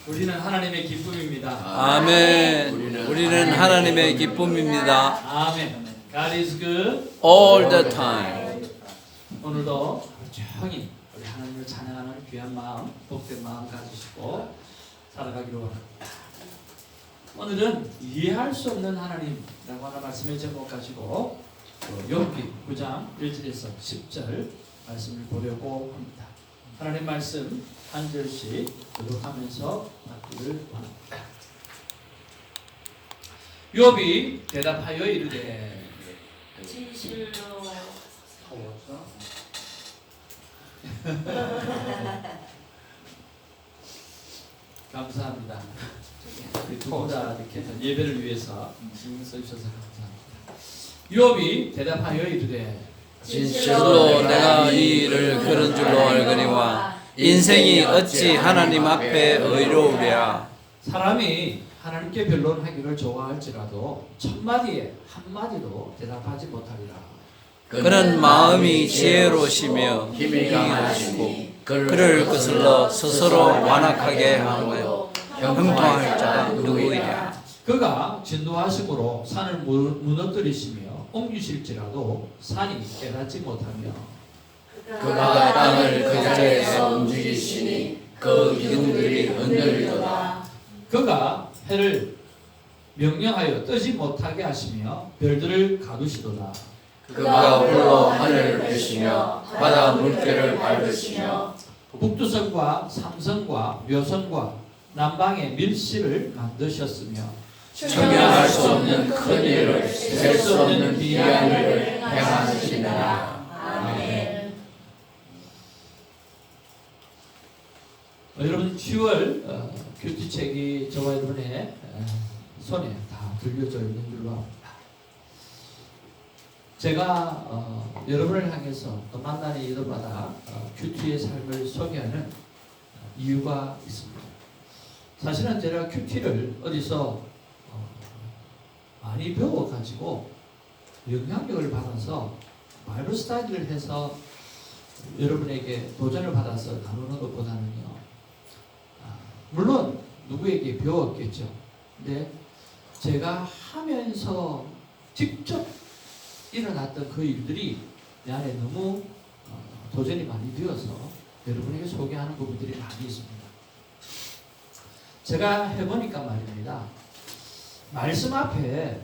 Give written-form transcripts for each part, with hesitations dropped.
우리는 하나님의 기쁨입니다. 아멘. 우리는 하나님의 기쁨입니다. 아멘. God is good All the time. 오늘도 조용히 우리 하나님을 찬양하는 귀한 마음, 복된 마음 가지시고 살아가기로 합니다. 오늘은 이해할 수 없는 하나님이라고 하는 말씀의 제목 가지고 욥기 9장 1절에서 10절 말씀을 보려고 합니다. 하나님 말씀 한 절씩 교독하면서 받기를 원합니다. 욥이 대답하여 이르되 진실로 감사합니다. 우리 두분다께서 예배를 위해서 신경 써주셔서 감사합니다. 욥이 대답하여 이르되 진실로 내가 이 일을 그런 줄로 알거니와 인생이 어찌 하나님 앞에 의로우랴. 사람이 하나님께 변론하기를 좋아할지라도 첫마디에 한마디도 대답하지 못하리라. 그는 마음이 지혜로우시며 힘이 강하시고 그를 거슬러 스스로 완악하게 하며 형통할 자가 누구이랴. 그가 진노하심으로 산을 무너뜨리시며 옮기실지라도 산이 깨닫지 못하며 그가 땅을 그 자리에서 움직이시니 그 기둥들이 흔들리도다. 그가 해를 명령하여 뜨지 못하게 하시며 별들을 가두시도다. 그가 홀로 하늘을 베시며 바다 물결을 밟으시며 북두성과 삼성과 묘성과 남방의 밀실을 만드셨으며 청량할 수 없는 큰 일을 셀 수 없는 귀한 일을 행하시느니라. 아멘. 여러분 10월 큐티책이 저와 여러분의 손에 다 들려져 있는 줄로 압니다. 제가 여러분을 향해서 또 만나는 이들마다 큐티의 삶을 소개하는 이유가 있습니다. 사실은 제가 큐티를 어디서 많이 배워가지고 영향력을 받아서 바이블 스타디를 해서 여러분에게 도전을 받아서 나누는 것보다는요, 물론 누구에게 배웠겠죠. 근데 제가 하면서 직접 일어났던 그 일들이 내 안에 너무 도전이 많이 되어서 여러분에게 소개하는 부분들이 많이 있습니다. 제가 해보니까 말입니다. 말씀 앞에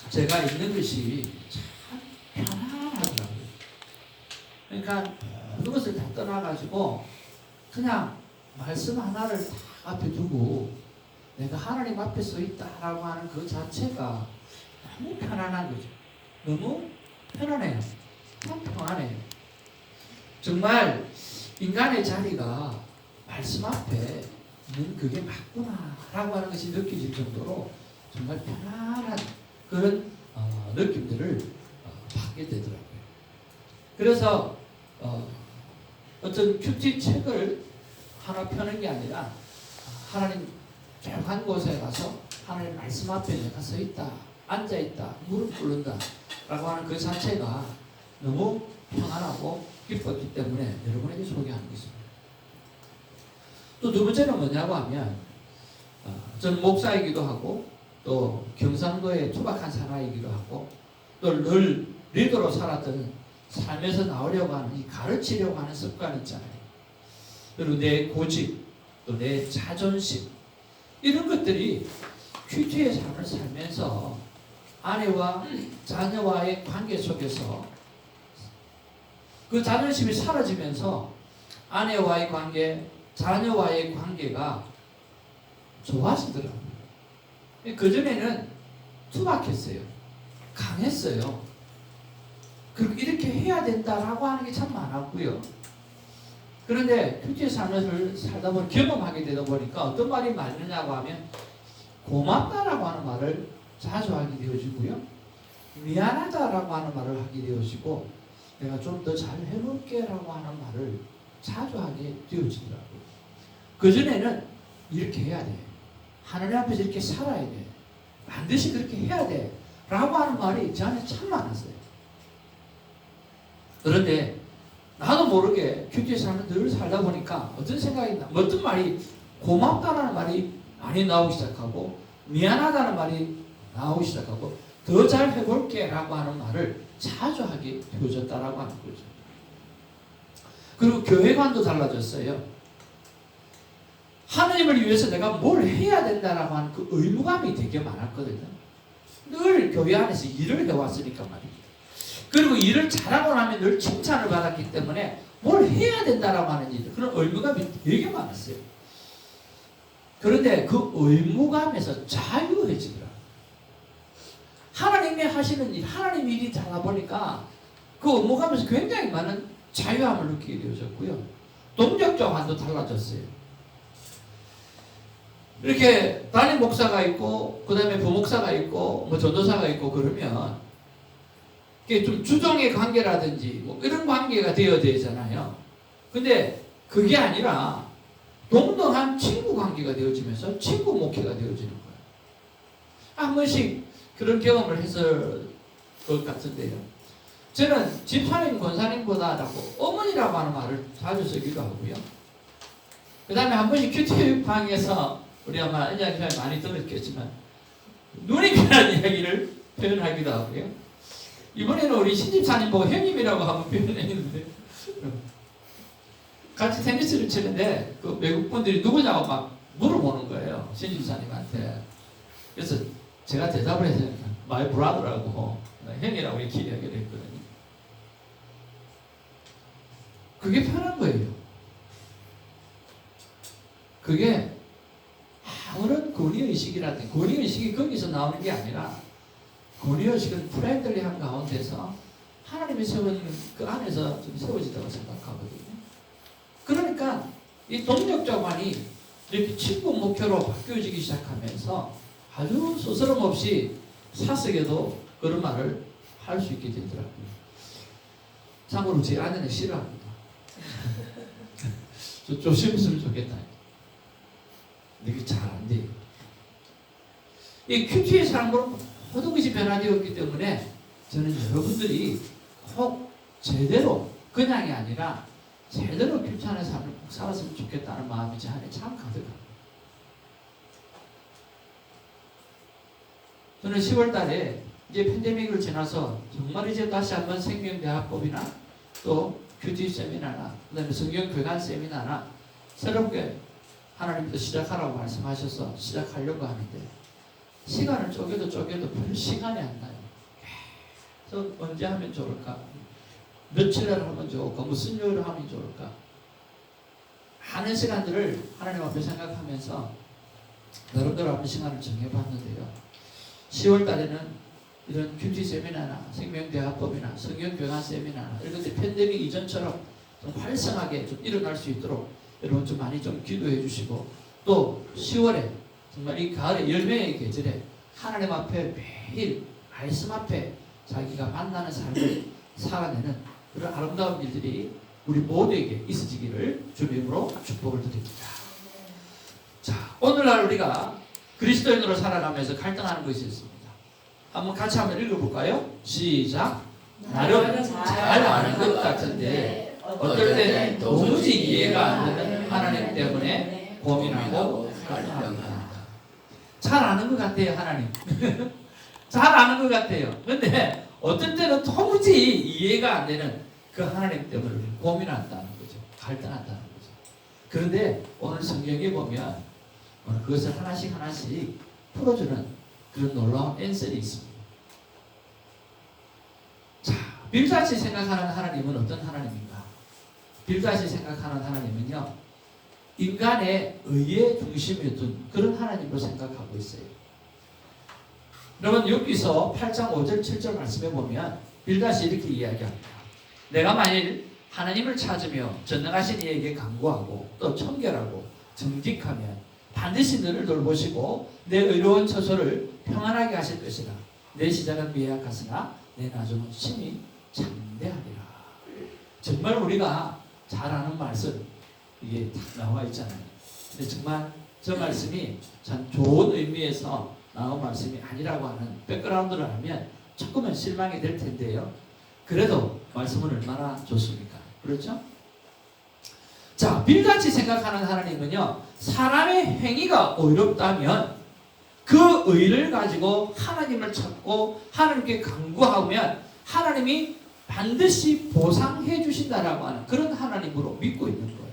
제가 있는 것이 참 편안하더라고요. 그러니까 모든 것을 다 떠나가지고 그냥 말씀 하나를 다 앞에 두고 내가 하나님 앞에 서 있다라고 하는 그 자체가 너무 편안한 거죠. 너무 편안해요. 참 평안해요. 정말 인간의 자리가 말씀 앞에 있는 그게 맞구나라고 하는 것이 느껴질 정도로 정말 편안한 그런 느낌들을 받게 되더라고요. 그래서 어떤 큐티 책을 하나 펴는 게 아니라 하나님 조용한 곳에 가서 하나님 말씀 앞에 내가 서 있다, 앉아 있다, 무릎 꿇는다 라고 하는 그 자체가 너무 평안하고 기뻤기 때문에 여러분에게 소개하는 것입니다. 또 두 번째는 뭐냐고 하면 저는 목사이기도 하고 또 경상도의 투박한 사나이기도 하고 또 늘 리더로 살았던 삶에서 나오려고 하는 이 가르치려고 하는 습관 있잖아요. 그리고 내 고집 또 내 자존심 이런 것들이 큐티의 삶을 살면서 아내와 자녀와의 관계 속에서 그 자존심이 사라지면서 아내와의 관계, 자녀와의 관계가 좋아지더라고요. 그전에는 투박했어요. 강했어요. 그리고 이렇게 해야 된다라고 하는 게 참 많았고요. 그런데 큐티의 삶을 살다 보니 경험하게 되다 보니까 어떤 말이 맞느냐고 하면 고맙다라고 하는 말을 자주 하게 되어지고요. 미안하다라고 하는 말을 하게 되어지고 내가 좀 더 잘 해볼게 라고 하는 말을 자주 하게 되어지더라고요. 그전에는 이렇게 해야 돼. 하나님 앞에서 이렇게 살아야 돼. 반드시 그렇게 해야 돼. 라고 하는 말이 제 안에 참 많았어요. 그런데 나도 모르게 큐티의 삶을 늘 살다 보니까 어떤 생각이 나, 어떤 말이 고맙다라는 말이 많이 나오기 시작하고 미안하다는 말이 나오기 시작하고 더 잘 해볼게 라고 하는 말을 자주 하게 되어졌다라고 하는 거죠. 그리고 교회관도 달라졌어요. 하나님을 위해서 내가 뭘 해야 된다라고 하는 그 의무감이 되게 많았거든요. 늘 교회 안에서 일을 해왔으니까 말입니다. 그리고 일을 잘하고 나면 늘 칭찬을 받았기 때문에 뭘 해야 된다라고 하는 일, 그런 의무감이 되게 많았어요. 그런데 그 의무감에서 자유해지더라. 하나님이 하시는 일, 하나님 일이 되다 보니까 그 의무감에서 굉장히 많은 자유함을 느끼게 되어졌고요. 동력조관도 달라졌어요. 이렇게 담임 목사가 있고, 그 다음에 부목사가 있고, 뭐 전도사가 있고 그러면 이게 좀 주종의 관계라든지 뭐 이런 관계가 되어야 되잖아요. 근데 그게 아니라 동등한 친구 관계가 되어지면서 친구 목회가 되어지는 거예요. 한 번씩 그런 경험을 했을 것 같은데요. 저는 집사님, 권사님보다라고 어머니라고 하는 말을 자주 쓰기도 하고요. 그 다음에 한 번씩 큐티방에서 우리 아마 은장 집사님 많이 들었겠지만 누님이라는 이야기를 표현하기도 하고요. 이번에는 우리 신집사님 보고 형님이라고 한번 표현했는데 같이 테니스를 치는데 그 외국 분들이 누구냐고 막 물어보는 거예요. 신집사님한테. 그래서 제가 대답을 해서 my brother라고 형이라고 이렇게 이야기를 했거든요. 그게 편한 거예요. 그게 아무런 권위의식이라든지 권위의식이 거기서 나오는 게 아니라 권위의식은 프렌들리한 가운데서 하나님이 세운 그 안에서 좀 세워지다고 생각하거든요. 그러니까 이 동력자관이 이렇게 친구 목표로 바뀌어지기 시작하면서 아주 스스럼 없이 사석에도 그런 말을 할 수 있게 되더라고요. 참고로 제 아내는 싫어합니다. 좀 조심했으면 좋겠다. 이게 잘 안 돼요. 이 큐티의 삶으로 모든 것이 변화되었기 때문에 저는 여러분들이 꼭 제대로 그냥이 아니라 제대로 큐티 안의 삶을 꼭 살았으면 좋겠다는 마음이 제 안에 참 가득합니다. 저는 10월 달에 이제 팬데믹을 지나서 정말 이제 다시 한번 생명대화법이나 또 큐티 세미나나 그 다음에 성경교관 세미나나 새롭게 하나님께서 시작하라고 말씀하셔서 시작하려고 하는데 시간을 쪼개도 별 시간이 안 나요. 그래서 언제 하면 좋을까? 며칠을 하면 좋을까? 무슨 요일을 하면 좋을까? 많은 시간들을 하나님 앞에 생각하면서 나름대로 한번 시간을 정해봤는데요. 10월 달에는 이런 큐티 세미나나 생명대화법이나 성경교관 세미나나 이런 것들이 팬데믹 이전처럼 좀 활성하게 좀 일어날 수 있도록 여러분 좀 많이 좀 기도해 주시고 또 10월에 정말 이 가을의 열매의 계절에 하나님 앞에 매일 말씀 앞에 자기가 만나는 삶을 살아내는 그런 아름다운 일들이 우리 모두에게 있어지기를 주님으로 축복을 드립니다. 자, 오늘날 우리가 그리스도인으로 살아가면서 갈등하는 것이 있습니다. 한번 같이 한번 읽어볼까요? 시작. 나름 잘 아는 것 같은데 어떨 때는 도무지 이해가 안 되는 하나님 때문에 고민하고 갈등합니다. 잘 아는 것 같아요, 하나님. 잘 아는 것 같아요. 근데 어떤 때는 도무지 이해가 안 되는 그 하나님 때문에 고민한다는 거죠. 갈등한다는 거죠. 그런데 오늘 성경에 보면 그것을 하나씩 풀어주는 그런 놀라운 앤서이 있습니다. 자, 빌닷이 생각하는 하나님은 어떤 하나님인가? 빌닷이 생각하는 하나님은요, 인간의 의의 중심에 둔 그런 하나님으로 생각하고 있어요. 여러분 여기서 8장 5절 7절 말씀에 보면 빌닷이 이렇게 이야기합니다. 내가 만일 하나님을 찾으며 전능하신 이에게 간구하고 또 청결하고 정직하면 반드시 너를 돌보시고 내 의로운 처소를 평안하게 하실 것이라. 내 시작은 미약하으나 내 나중은 심히 장대하리라. 정말 우리가 잘 아는 말씀 이게 딱 나와 있잖아요. 근데 정말 저 말씀이 참 좋은 의미에서 나온 말씀이 아니라고 하는 백그라운드를 알면 조금은 실망이 될 텐데요. 그래도 말씀은 얼마나 좋습니까? 그렇죠? 자, 빌같이 생각하는 하나님은요, 사람의 행위가 의롭다면 그 의를 가지고 하나님을 찾고 하나님께 간구하면 하나님이 반드시 보상해 주신다라고 하는 그런 하나님으로 믿고 있는 거예요.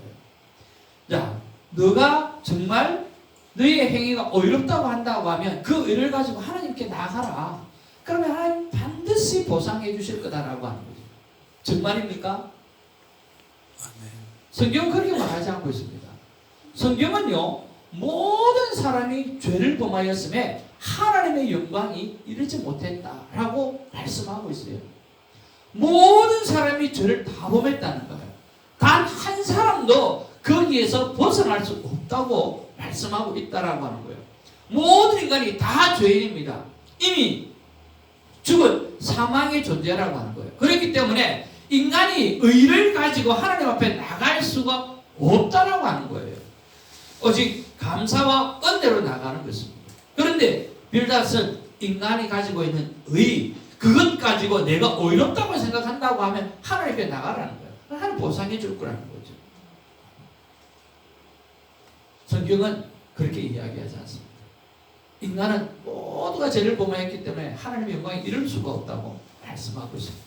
자, 너가 정말 너의 행위가 의롭다고 한다고 하면 그 의를 가지고 하나님께 나가라. 그러면 하나님 반드시 보상해 주실 거다라고 하는 거죠. 정말입니까? 성경은 그렇게 말하지 않고 있습니다. 성경은요, 모든 사람이 죄를 범하였음에 하나님의 영광이 이르지 못했다라고 말씀하고 있어요. 모든 사람이 죄를 다 범했다는 거예요. 단 한 사람도 거기에서 벗어날 수 없다고 말씀하고 있다라고 하는 거예요. 모든 인간이 다 죄인입니다. 이미 죽은 사망의 존재라고 하는 거예요. 그렇기 때문에 인간이 의를 가지고 하나님 앞에 나갈 수가 없다라고 하는 거예요. 오직 감사와 은혜로 나가는 것입니다. 그런데 빌닷은 인간이 가지고 있는 의, 그것 가지고 내가 의롭다고 생각한다고 하면 하나님께 나가라는 거예요. 하나님 보상해 줄 거라는 거죠. 성경은 그렇게 이야기하지 않습니다. 인간은 모두가 죄를 범하였기 때문에 하나님의 영광이 이룰 수가 없다고 말씀하고 있습니다.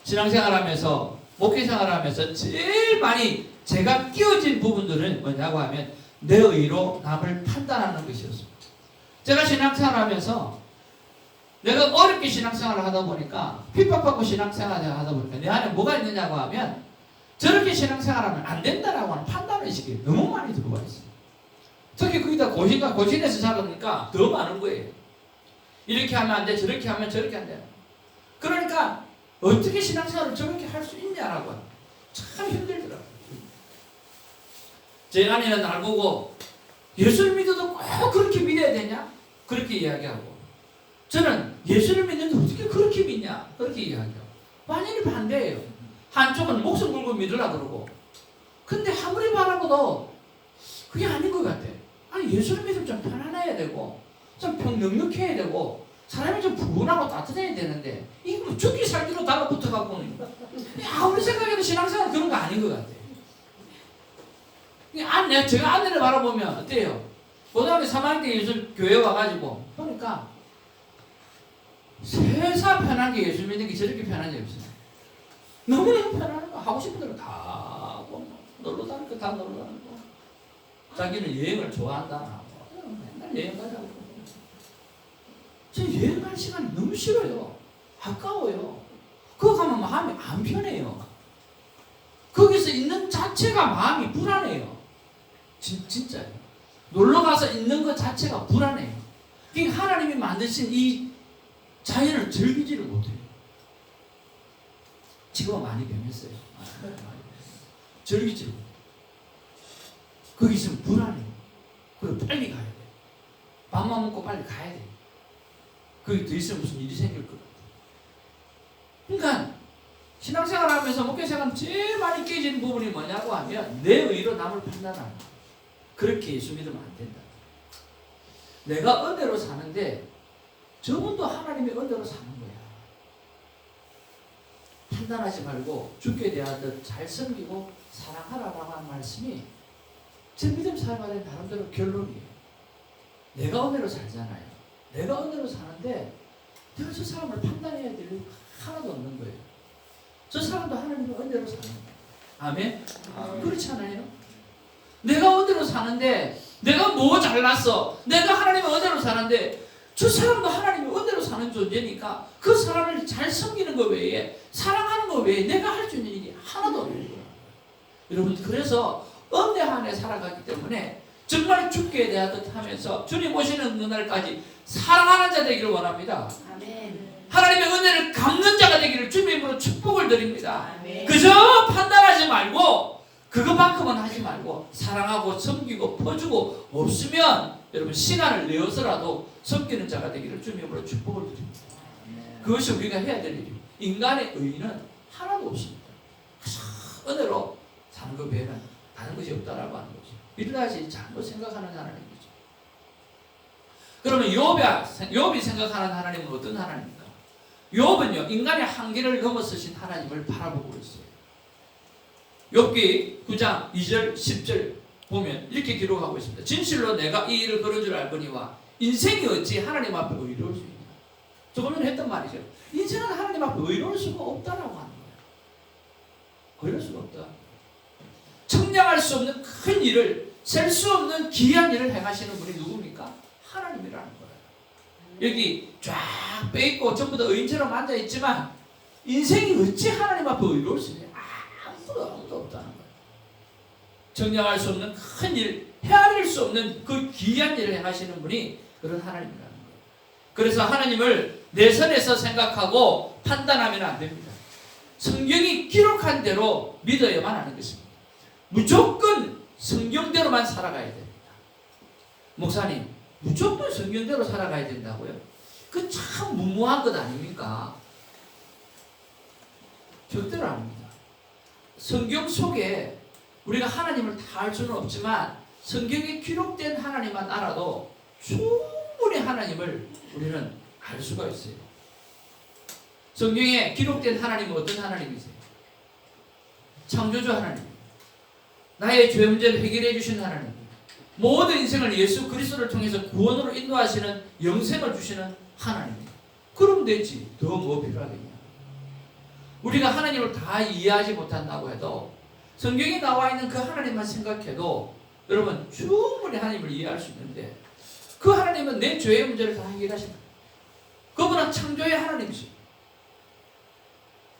신앙생활하면서 목회생활하면서 제일 많이 제가 끼어진 부분들은 뭐냐고 하면 내 의로 남을 판단하는 것이었습니다. 제가 신앙생활하면서 내가 어렵게 신앙생활을 하다 보니까 핍박받고 신앙생활을 하다 보니까 내 안에 뭐가 있느냐고 하면 저렇게 신앙생활하면 안 된다라고 하는 판단의식이 너무 많이 들어와 있어요. 특히 거기다 고신에서 자라니까 더 많은 거예요. 이렇게 하면 안 돼, 저렇게 하면 저렇게 안 돼. 그러니까 어떻게 신앙생활을 저렇게 할 수 있냐라고 참 힘들더라고요. 제 아내는 날 보고 예수를 믿어도 꼭 그렇게 믿어야 되냐? 그렇게 이야기하고 저는 예수를 믿는데 어떻게 그렇게 믿냐? 그렇게 이야기하고 완전히 반대예요. 한쪽은 목숨 걸고 믿으려고 그러고 근데 아무리 바라봐도 그게 아닌 것 같아. 아니 예수를 믿으면 좀 편안해야 되고 좀 넉넉해야 되고 사람이 좀 부분하고 따뜻해야 되는데 이거 뭐 죽기 살기로 달라붙어갖고는 아무리 생각해도 신앙생활은 그런 거 아닌 것 같아. 제가 아내를 바라보면 어때요? 고등학교 3학년 때 예수 교회 와가지고 보니까 세상 편한 게 예수 믿는 게 저렇게 편한 게 없어요. 너무너무 편안한 거 하고 싶은 대로 다 하고 놀러 다닐 거 다 놀러 다니고 자기는 여행을 좋아한다. 맨날 여행 가자고. 저 여행할 시간이 너무 싫어요. 아까워요. 거기 가면 마음이 안 편해요. 거기서 있는 자체가 마음이 불안해요. 진짜요. 놀러가서 있는 것 자체가 불안해요. 그러니까 하나님이 만드신 이 자연을 즐기지를 못해요. 지금은 많이 변했어요. 즐기지를 못해요. 거기 있으면 불안해요. 그리고 빨리 가야 돼요. 밥만 먹고 빨리 가야 돼요. 거기 더 있으면 무슨 일이 생길 것 같아요. 그러니까 신앙생활 하면서 목회생활 제일 많이 깨지는 부분이 뭐냐고 하면 내 의로 남을 판단하는 거예요. 그렇게 예수 믿으면 안 된다. 내가 은혜로 사는데 저분도 하나님의 은혜로 사는 거야. 판단하지 말고 주께 대하듯 잘 섬기고 사랑하라라고 하는 말씀이 제 믿음 살아가는 나름대로 결론이에요. 내가 은혜로 살잖아요. 내가 은혜로 사는데 내가 저 사람을 판단해야 될 일이 하나도 없는 거예요. 저 사람도 하나님의 은혜로 사는 거예요. 아멘? 그렇지 않아요? 내가 은혜로 사는데 내가 뭐 잘났어? 내가 하나님의 은혜로 사는데 저 사람도 하나님의 은혜로 사는 존재니까 그 사람을 잘 섬기는 것 외에 사랑하는 것 외에 내가 할 수 있는 일이 하나도 없는 거예요. 여러분 그래서 은혜 안에 살아가기 때문에 정말 죽게 대하듯 하면서 주님 오시는 그날까지 사랑하는 자 되기를 원합니다. 아멘. 하나님의 은혜를 갚는 자가 되기를 주님으로 축복을 드립니다. 아멘. 그저 판단하지 말고 그것만큼은 하지 말고 사랑하고 섬기고 퍼주고 없으면 여러분 시간을 내어서라도 섬기는 자가 되기를 주님으로 축복을 드립니다. 그것이 우리가 해야 될 일이에요. 인간의 의의는 하나도 없습니다. 은혜로 사는 것 외에는 다른 것이 없다라고 하는 거죠. 빌닷이 잘못 생각하는 하나님이죠. 그러면 욥이 생각하는 하나님은 어떤 하나님입니까? 욥은요 인간의 한계를 넘어서신 하나님을 바라보고 있어요. 욥기 9장 2절 10절 보면 이렇게 기록하고 있습니다. 진실로 내가 이 일을 그런 줄 알거니와 인생이 어찌 하나님 앞에 의로울 수 있냐. 조금 전에 했던 말이죠. 인생은 하나님 앞에 의로울 수가 없다라고 하는 거예요. 의로울 수가 없다. 청량할 수 없는 큰 일을, 셀 수 없는 귀한 일을 행하시는 분이 누굽니까? 하나님이라는 거예요. 여기 쫙 빼있고 전부 다 의인처럼 앉아있지만 인생이 어찌 하나님 앞에 의로울 수 있냐. 아무도 없다는 거예요. 청량할 수 없는 큰 일, 헤아릴 수 없는 그 귀한 일을 행하시는 분이 그런 하나님이라는 거예요. 그래서 하나님을 내 선에서 생각하고 판단하면 안 됩니다. 성경이 기록한 대로 믿어야만 하는 것입니다. 무조건 성경대로만 살아가야 됩니다. 목사님, 무조건 성경대로 살아가야 된다고요? 그 참 무모한 것 아닙니까? 절대로 아닙니다. 성경 속에 우리가 하나님을 다 알 수는 없지만 성경에 기록된 하나님만 알아도 충분히 하나님을 우리는 알 수가 있어요. 성경에 기록된 하나님은 어떤 하나님이세요? 창조주 하나님, 나의 죄 문제를 해결해 주신 하나님, 모든 인생을 예수 그리스도를 통해서 구원으로 인도하시는 영생을 주시는 하나님. 그럼 되지. 더 뭐 필요하겠냐. 우리가 하나님을 다 이해하지 못한다고 해도 성경에 나와 있는 그 하나님만 생각해도 여러분 충분히 하나님을 이해할 수 있는데, 그 하나님은 내 죄의 문제를 다 해결하신다. 그분은 창조의 하나님이시죠.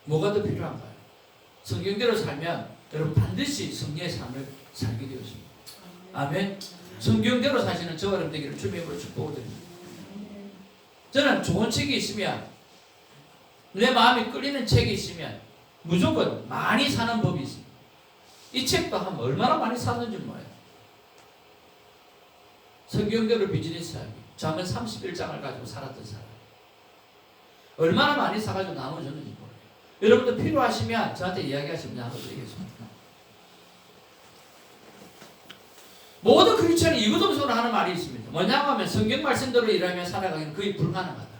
뭐가 더 필요한가요? 성경대로 살면 여러분 반드시 승리의 삶을 살게 되었습니다. 아멘. 성경대로 사시는 저와 여러분 되기를 주님의 이름으로 축복을 드립니다. 저는 좋은 책이 있으면, 내 마음이 끌리는 책이 있으면 무조건 많이 사는 법이 있습니다. 이 책도 한 얼마나 많이 샀는지 몰라요. 성경대로 비즈니스 하기, 잠언 31장을 가지고 살았던 사람, 얼마나 많이 사가지고 나눠줬는지 몰라요. 여러분도 필요하시면 저한테 이야기하시면 나눠드리겠습니다. 모든 크리스천이 이구동성으로 하는 말이 있습니다. 뭐냐고 하면 성경 말씀대로 일하며 살아가기는 거의 불가능하다.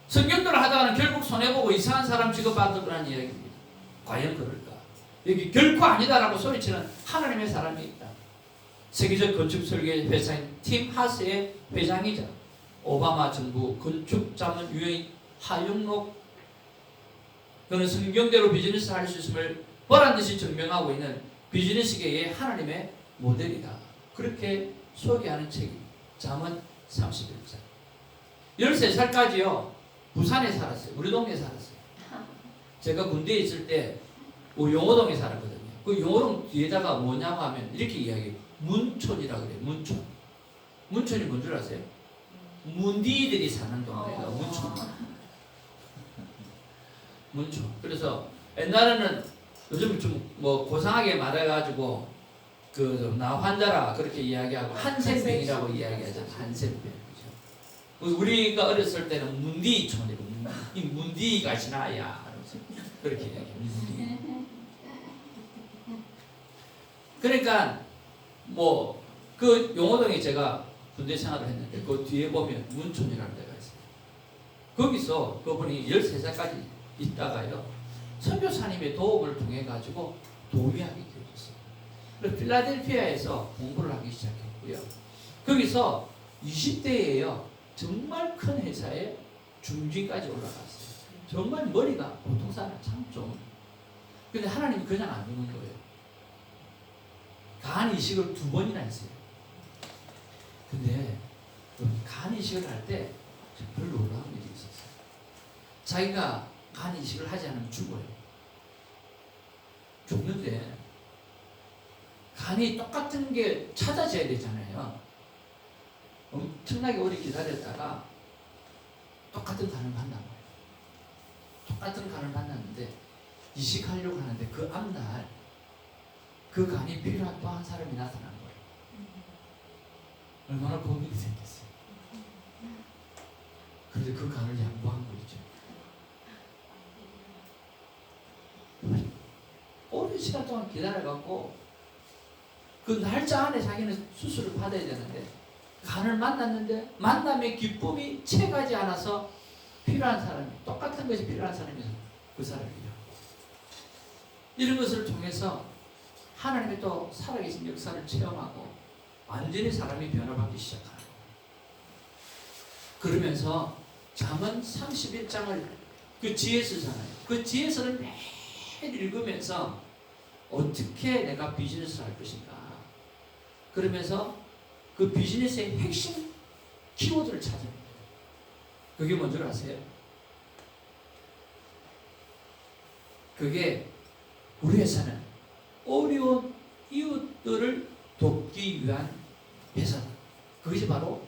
성경대로 하다가는 결국 손해보고 이상한 사람 취급받을 거라는 이야기입니다. 과연 그럴까? 여기 결코 아니다라고 소리치는 하나님의 사람이 있다. 세계적 건축설계 회사인 팀 하스의 회장이자 오바마 정부 건축자문 유엔 하용록, 그는 성경대로 비즈니스 할 수 있음을 보란듯이 증명하고 있는 비즈니스계의 하나님의 모델이다. 그렇게 소개하는 책이 잠언 31장. 13살까지요 부산에 살았어요. 우리 동네에 살았어요. 제가 군대에 있을 때 용호동에 살았거든요. 그 용호동 뒤에다가 뭐냐고 하면 이렇게 이야기해요. 문촌이라고 그래요. 문촌. 문촌이 뭔 줄 아세요? 문디들이 사는 동네가 문촌. 문촌. 그래서 옛날에는, 요즘 좀 뭐 고상하게 말해가지고 나 환자라 그렇게 이야기하고 한센병이라고 이야기하잖아. 한센병. 그죠? 우리가 어렸을 때는 문디촌이고, 이 문디가 지나야 그렇게 이야기해요. 문디. 그러니까 뭐 그 용호동에 제가 군대 생활을 했는데 그 뒤에 보면 문촌이라는 데가 있어요. 거기서 그분이 13살까지 있다가요 선교사님의 도움을 통해 가지고 도위하게 되었어요. 그래서 필라델피아에서 공부를 하기 시작했고요. 거기서 20대에요 정말 큰 회사에 중진까지 올라갔어요. 정말 머리가 보통 사람 참 좋은. 근데 하나님이 그냥 안 주는 거예요. 간 이식을 2번이나 했어요. 근데 간 이식을 할 때 별 놀라운 일이 있었어요. 자기가 간 이식을 하지 않으면 죽어요. 죽는데 간이 똑같은 게 찾아져야 되잖아요. 엄청나게 오래 기다렸다가 똑같은 간을 만난 거예요. 똑같은 간을 만났는데 이식하려고 하는데 그 앞날 그 간이 필요한 또 한 사람이 나타난 거예요. 얼마나 고민이 생겼어요. 그런데 그 간을 양보한 거죠. 오랜 시간 동안 기다려갖고 그 날짜 안에 자기는 수술을 받아야 되는데 간을 만났는데 만남의 기쁨이 채가지 않아서 필요한 사람이, 똑같은 것이 필요한 사람이 그 사람이에요. 이런 것을 통해서 하나님의 또 살아계신 역사를 체험하고 완전히 사람이 변화받기 시작하는 거예요. 그러면서 잠언 31장을 그 지혜서잖아요. 그 지혜서를 매일 읽으면서 어떻게 내가 비즈니스를 할 것인가. 그러면서 그 비즈니스의 핵심 키워드를 찾아냅니다. 그게 뭔지 아세요? 그게 우리 회사는 어려운 이웃들을 돕기 위한 회사다. 그것이 바로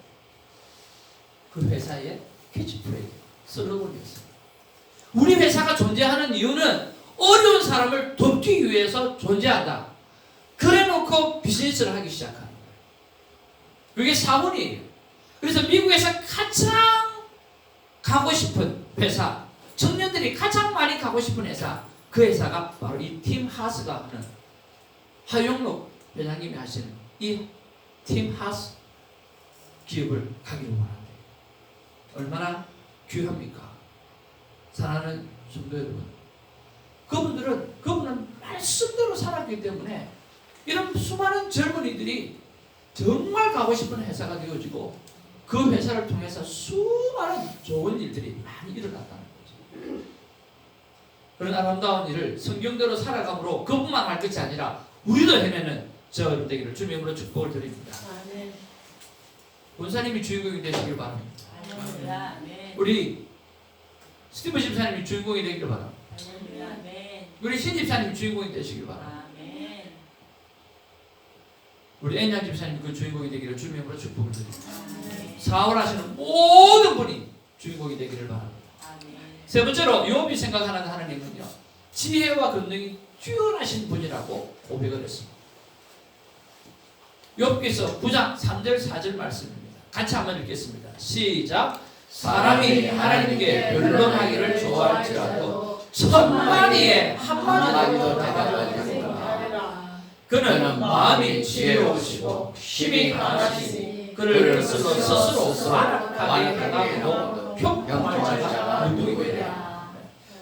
그 회사의 캐치프레이즈, 슬로건이었어요. 우리 회사가 존재하는 이유는 어려운 사람을 돕기 위해서 존재한다. 그래놓고 비즈니스를 하기 시작하는 거예요. 그게 사원이에요. 그래서 미국에서 가장 가고 싶은 회사, 청년들이 가장 많이 가고 싶은 회사, 그 회사가 바로 이 팀 하스가 하는, 하용록 회장님이 하시는 이 팀 하스 기업을 가기를 원합니다. 얼마나 귀합니까? 사랑하는 성도 여러분, 그분은 말씀대로 살았기 때문에 이런 수많은 젊은이들이 정말 가고 싶은 회사가 되어지고 그 회사를 통해서 수많은 좋은 일들이 많이 일어났다는 거죠. 그런 아름다운 일을 성경대로 살아감으로 그분만 할 것이 아니라 우리도 해내는 저와 여러분 되기를 주님의 이름으로 축복을 드립니다. 아멘. 본사님이 주인공이 되시길 바랍니다. 할렐루야. 아멘. 우리 스티브 집사님이 주인공이 되기를 바랍니다. 할렐루야. 아멘. 우리 신 집사님이 주인공이 되시길 바랍니다. 아멘. 우리 앤양 집사님이 그 주인공이 되기를 주님의 이름으로 축복을 드립니다. 아멘. 사업하시는 모든 분이 주인공이 되기를 바랍니다. 아멘. 세 번째로 요업이 생각하는 하나님은요, 지혜와 권능이 뛰어나신 분이라고 고백을 했습니다. 욥기서 9장 3절 4절 말씀입니다. 같이 한번 읽겠습니다. 시작. 사람이 하나님께 변론하기를 좋아할지라도 천만이에 한마디도 대답하지 않는다. 그는 마음이 지혜로우시고 힘이 강하시니 그를 스스로 완악하게 하다가도 평평할 자가 누구이랴.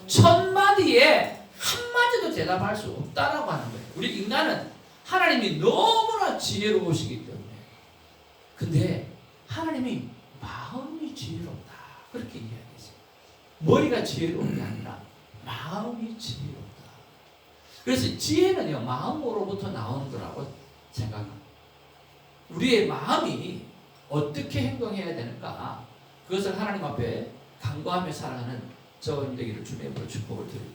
천마디에 한마디도 대답할 수 없다라고 하는 거예요. 우리 인간은 하나님이 너무나 지혜로우시기 때문에, 근데 하나님이 마음이 지혜롭다 그렇게 이야기했어요. 머리가 지혜로운 게 아니라 마음이 지혜롭다. 그래서 지혜는요, 마음으로부터 나오는 거라고 생각합니다. 우리의 마음이 어떻게 행동해야 되는가, 그것을 하나님 앞에 간구하며 살아가는 저와 되기를 주님으로 축복을 드립니다.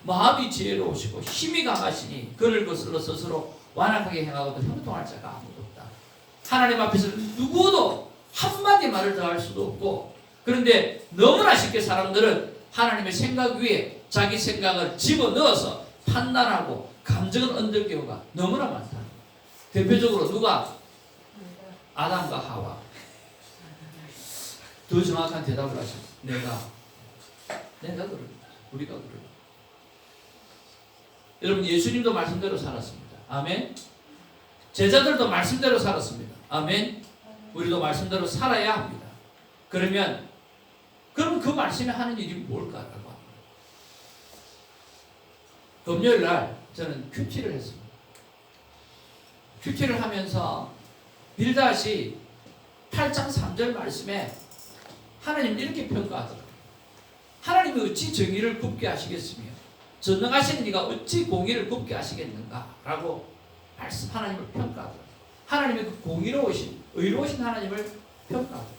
마음이 지혜로우시고 힘이 강하시니 그를 거슬러 스스로 완악하게 행하고도 형통할 자가 아무도 없다. 하나님 앞에서 누구도 한마디 말을 더 할 수도 없고, 그런데 너무나 쉽게 사람들은 하나님의 생각 위에 자기 생각을 집어넣어서 판단하고 감정을 얻는 경우가 너무나 많다. 대표적으로 누가? 아담과 하와. 더 정확한 대답을 하셨어. 내가 그럴, 우리가 그럴. 여러분, 예수님도 말씀대로 살았습니다. 아멘. 제자들도 말씀대로 살았습니다. 아멘. 우리도 말씀대로 살아야 합니다. 그럼 그 말씀이 하는 일이 뭘까라고 합니다. 금요일 날 저는 큐티를 했습니다. 큐티를 하면서 빌다시 8장 3절 말씀에 하나님 이렇게 평가하더라고요. 하나님이 어찌 정의를 굽게 하시겠으며 전능하신 이가 어찌 공의를 굽게 하시겠는가 라고 하나님을 평가하더라고요. 하나님의 그 공의로우신, 의로우신 하나님을 평가하더라고요.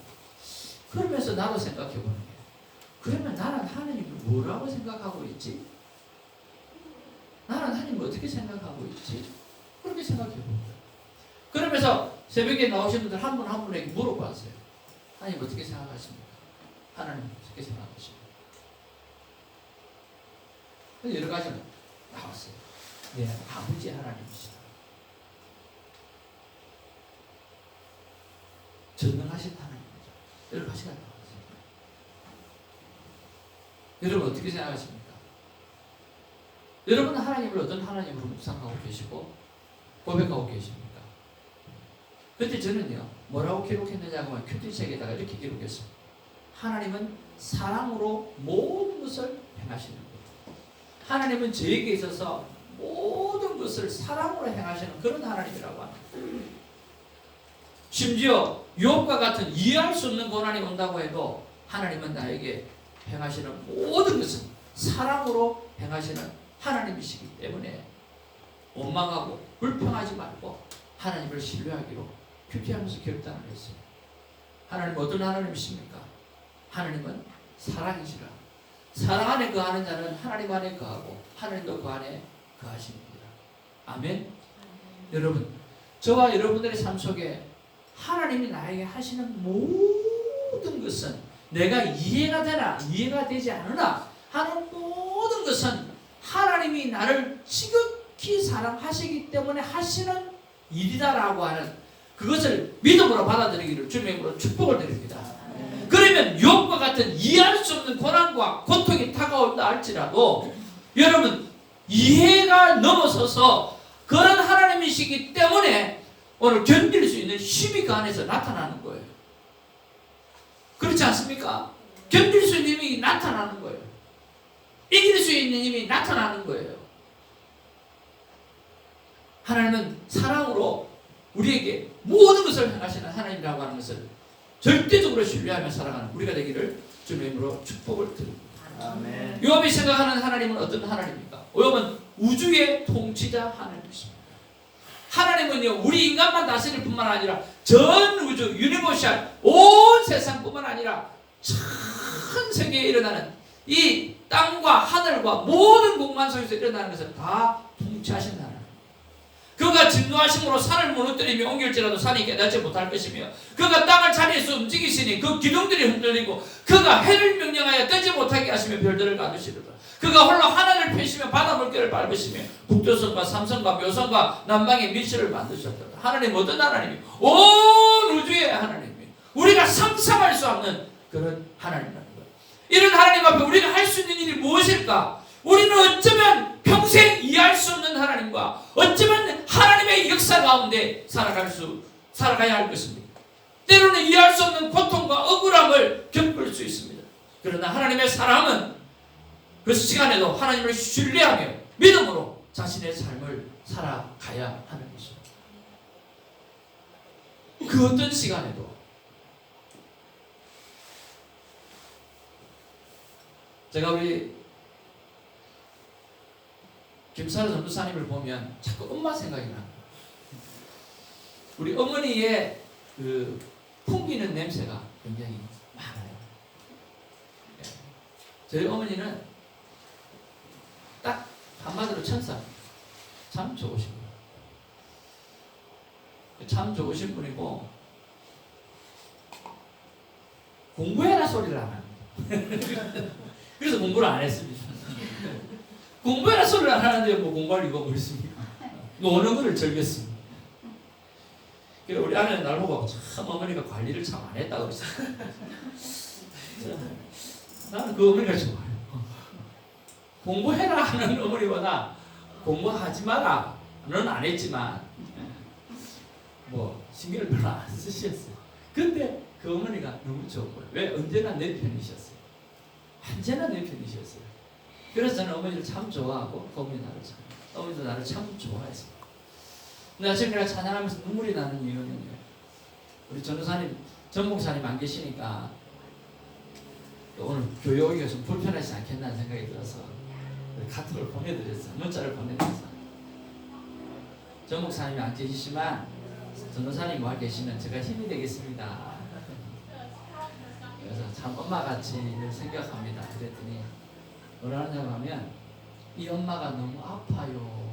그러면서 나도 생각해 보는 거예요. 그러면 나는 하나님을 뭐라고 생각하고 있지? 나는 하나님을 어떻게 생각하고 있지? 그렇게 생각해 봅니다. 그러면서 새벽에 나오신 분들 한 분 한 분에게 물어봤어요. 하나님 어떻게 생각하십니까? 하나님 어떻게 생각하십니까? 여러 가지가 나왔어요. 네, 아버지 하나님이시다. 전능하신 하나님이죠. 여러 가지가 나왔어요. 여러분 어떻게 생각하십니까? 여러분은 하나님을 어떤 하나님으로 묵상하고 계시고 고백하고 계십니까? 그때 저는요, 뭐라고 기록했느냐고 하면 큐티책에다가 이렇게 기록했습니다. 하나님은 사랑으로 모든 것을 행하시는 것. 하나님은 저에게 있어서 모든 것을 사랑으로 행하시는 그런 하나님이라고 합니다. 심지어 욥과 같은 이해할 수 없는 고난이 온다고 해도 하나님은 나에게 행하시는 모든 것은 사랑으로 행하시는 하나님이시기 때문에 원망하고 불평하지 말고 하나님을 신뢰하기로 큐티하면서 결단을 했어요. 하나님은 어떤 하나님이십니까? 하나님은 사랑이시라. 사랑 안에 거하는 자는 하나님 안에 거하고 하나님도 그 안에 거하십니다. 아멘. 여러분, 저와 여러분들의 삶 속에 하나님이 나에게 하시는 모든 것은 내가 이해가 되나 이해가 되지 않으나 하는 모든 것은 하나님이 나를 지극히 사랑하시기 때문에 하시는 일이다라고 하는 그것을 믿음으로 받아들이기를 주님의 이름으로 축복을 드립니다. 그러면 욥과 같은 이해할 수 없는 고난과 고통이 다가온다 할지라도 여러분 이해가 넘어서서 그런 하나님이시기 때문에 오늘 견딜 수 있는 힘이 그 안에서 나타나는 거예요. 그렇지 않습니까? 견딜 수 있는 힘이 나타나는 거예요. 이길 수 있는 힘이 나타나는 거예요. 하나님은 사랑으로 우리에게 모든 것을 행하시는 하나님이라고 하는 것을 절대적으로 신뢰하며 살아가는 우리가 되기를 주님의 이름으로 축복을 드립니다. 아멘. 욥이 생각하는 하나님은 어떤 하나님입니까? 욥은 우주의 통치자 하나님이십니다. 하나님은요 우리 인간만 다스릴 뿐만 아니라 전 우주 유니버셜 온 세상뿐만 아니라 전 세계에 일어나는 이 땅과 하늘과 모든 공간 속에서 일어나는 것을 다 통치하신 하나님. 그가 진노하심으로 산을 무너뜨리며 옮길지라도 산이 깨닫지 못할 것이며 그가 땅을 자리에서 움직이시니 그 기둥들이 흔들리고 그가 해를 명령하여 뜨지 못하게 하시며 별들을 가두시리라. 그가 홀로 하늘을 펴시며 바다 물결을 밟으시며 북두성과 삼성과 묘성과 남방의 밀실을 만드셨다. 하나님 어떤 하나님이 온 우주의 하나님이 우리가 상상할 수 없는 그런 하나님이라는 거예요. 이런 하나님 앞에 우리가 할 수 있는 일이 무엇일까? 우리는 어쩌면 평생 이해할 수 없는 하나님과 어쩌면 하나님의 역사 가운데 살아가야 할 것입니다. 때로는 이해할 수 없는 고통과 억울함을 겪을 수 있습니다. 그러나 하나님의 사랑은 그 시간에도 하나님을 신뢰하며 믿음으로 자신의 삶을 살아가야 하는 것입니다. 그 어떤 시간에도 제가 우리 김사라 전도사님을 보면 자꾸 엄마 생각이 납니다. 우리 어머니의 그 풍기는 냄새가 굉장히 많아요. 저희 어머니는 딱 한마디로 천사. 참 좋으신 분이에요. 참 좋으신 분이고 공부해라 소리를 안 합니다. 그래서 공부를 안 했습니다. 공부해라 소리를 안 하는데 뭐 공부할 이유가 뭐 있습니까? 노는 거를 즐겼습니다. 그래서 우리 아내는 날 보고 참 어머니가 관리를 참 안 했다고 그랬어요. 나는 그 어머니가 좋아요. 공부해라 하는 어머니보다 공부하지 마라 는 안 했지만 뭐 신경을 별로 안 쓰셨어요. 근데 그 어머니가 너무 좋고요. 왜? 언제나 내 편이셨어요. 언제나 내 편이셨어요. 그래서 저는 어머니를 참 좋아하고 어머니도 나를 참 좋아했어요. 근데 지금 내가 찬양하면서 눈물이 나는 이유는요. 우리 전도사님, 전 목사님 안 계시니까 오늘 교회 오기가 좀 불편하지 않겠다는 생각이 들어서 카톡을 보내드렸어요. 문자를 보내드렸어요. 전 목사님이 안 계시지만 전도사님 와 계시면 제가 힘이 되겠습니다. 그래서 참 엄마같이 생각합니다. 그랬더니 뭐라 하냐고 하면 이 엄마가 너무 아파요.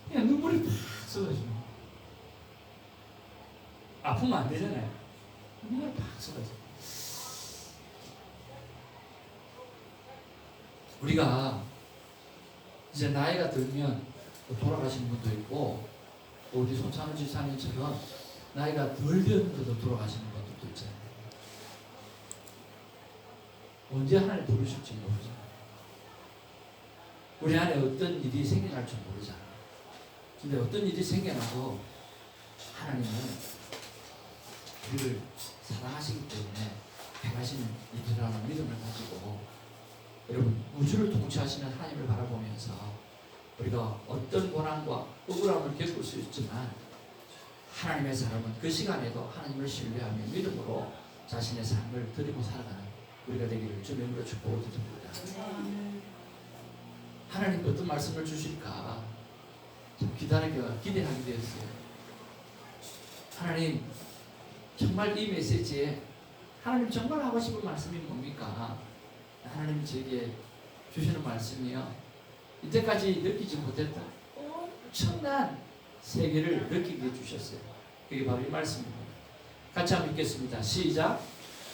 그냥 눈물이 팍 쏟아져요. 아프면 안 되잖아요. 눈물이 팍 쏟아져요. 우리가 이제 나이가 들면 돌아가시는 분도 있고 우리 손찬우 지사님처럼 나이가 덜 되는데도 돌아가시는 분들도 있잖아요. 언제 하나님 부르실지 모르잖아요. 우리 안에 어떤 일이 생겨날 줄 모르잖아요. 근데 어떤 일이 생겨나도 하나님은 우리를 사랑하시기 때문에 행하시는 일이라는 믿음을 가지고 여러분 우주를 통치하시는 하나님을 바라보면서 우리가 어떤 고난과 억울함을 겪을 수 있지만 하나님의 사람은 그 시간에도 하나님을 신뢰하며 믿음으로 자신의 삶을 드리고 살아가는 우리가 되기를 주님으로 축복드립니다. 하나님 어떤 말씀을 주실까 좀 기대하게 되었어요. 하나님 정말 이 메시지에 하나님 정말 하고 싶은 말씀이 뭡니까? 하나님 저에게 주시는 말씀이요, 이때까지 느끼지 못했던 엄청난 세계를 느끼게 해주셨어요. 그게 바로 이 말씀입니다. 같이 한번 읽겠습니다. 시작.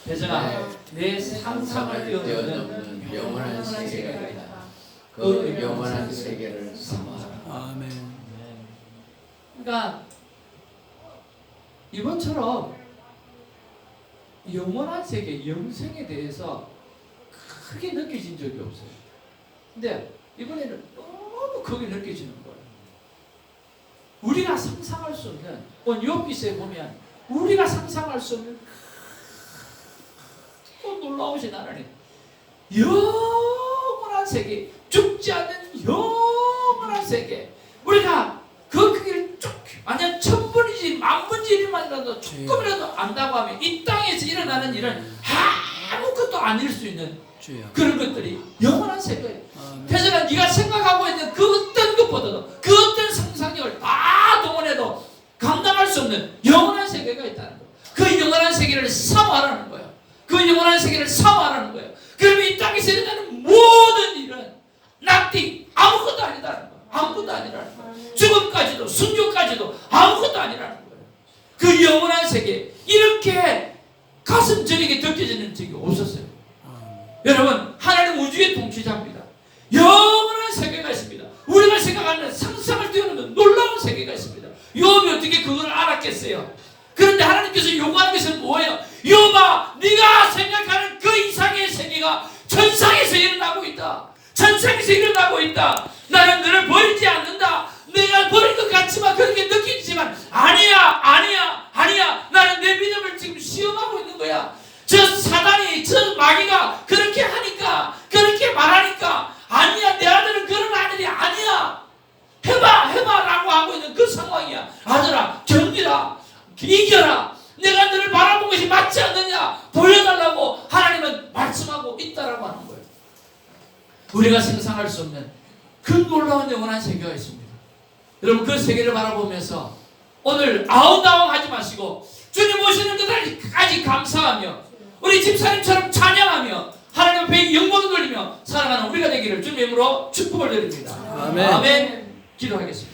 대장아, 내 상상을 뛰어넘는 영원한 세계가 있다. 그 영원한 세계를 삼아라. 아멘. 그러니까 이번처럼 영원한 세계, 영생에 대해서 크게 느껴진 적이 없어요. 근데 이번에는 너무 크게 느껴지는 거예요. 우리가 상상할 수 없는, 오늘 욥기서에 보면 우리가 상상할 수 없는 놀라우신 하나님, 영원한 세계, 죽지 않는 영원한 세계, 우리가 그 크기를 쭉 만약 천분이지 만분지 1만이라도 조금이라도 안다고 하면 이 땅에서 일어나는 일은 아무것도 아닐 수 있는 주여. 그런 것들이 영원한 세계예요. 아멘. 그래서 네가 생각하고 있는 그 어떤 것보다도 그 어떤 상상력을 다 동원해도 감당할 수 없는 영원한 세계가 있다는 거예요. 그 영원한 세계를 사모하라는 거예요. 그 영원한 세계를 사모하라는 거예요. 그러면 이 땅에서 일어나는 모든 일은 nothing, 아무것도 아니다는 거예요. 아무것도 아니라는 거예요. 죽음까지도 순교까지도 아무것도 아니라는 거예요. 그 영원한 세계, 이렇게 가슴 저리게 느껴지는 적이 없었어요. 여러분, 하나님 우주의 통치자입니다. 영원한 세계가 있습니다. 우리가 생각하는 상상을 뛰어넘는 놀라운 세계가 있습니다. 욥이 어떻게 그걸 알았겠어요? 그런데 하나님께서 요구하는 것은 뭐예요? 욥아, 네가 생각하는 그 이상의 세계가 천상에서 일어나고 있다. 천상에서 일어나고 있다. 나는 너를 버리지 않는다. 내가 버릴 것 같지만 그렇게 느끼지만 아니야. 나는 내 믿음을 지금 시험하고 있는 거야. 저 사단이, 저 마귀가 그렇게 하니까, 그렇게 말하니까, 아니야, 내 아들은 그런 아들이 아니야. 해봐 라고 하고 있는 그 상황이야. 아들아, 견디라, 이겨라. 내가 너를 바라본 것이 맞지 않느냐 보여달라고 하나님은 말씀하고 있다라고 하는 거예요. 우리가 상상할 수 없는 그 놀라운 영원한 세계가 있습니다. 여러분, 그 세계를 바라보면서 오늘 아웅다웅하지 마시고 주님 오시는 것까지 감사하며 우리 집사님처럼 찬양하며 하나님 앞에 영광을 돌리며 살아가는 우리가 되기를 주님으로 축복을 드립니다. 아멘. 아멘. 기도하겠습니다.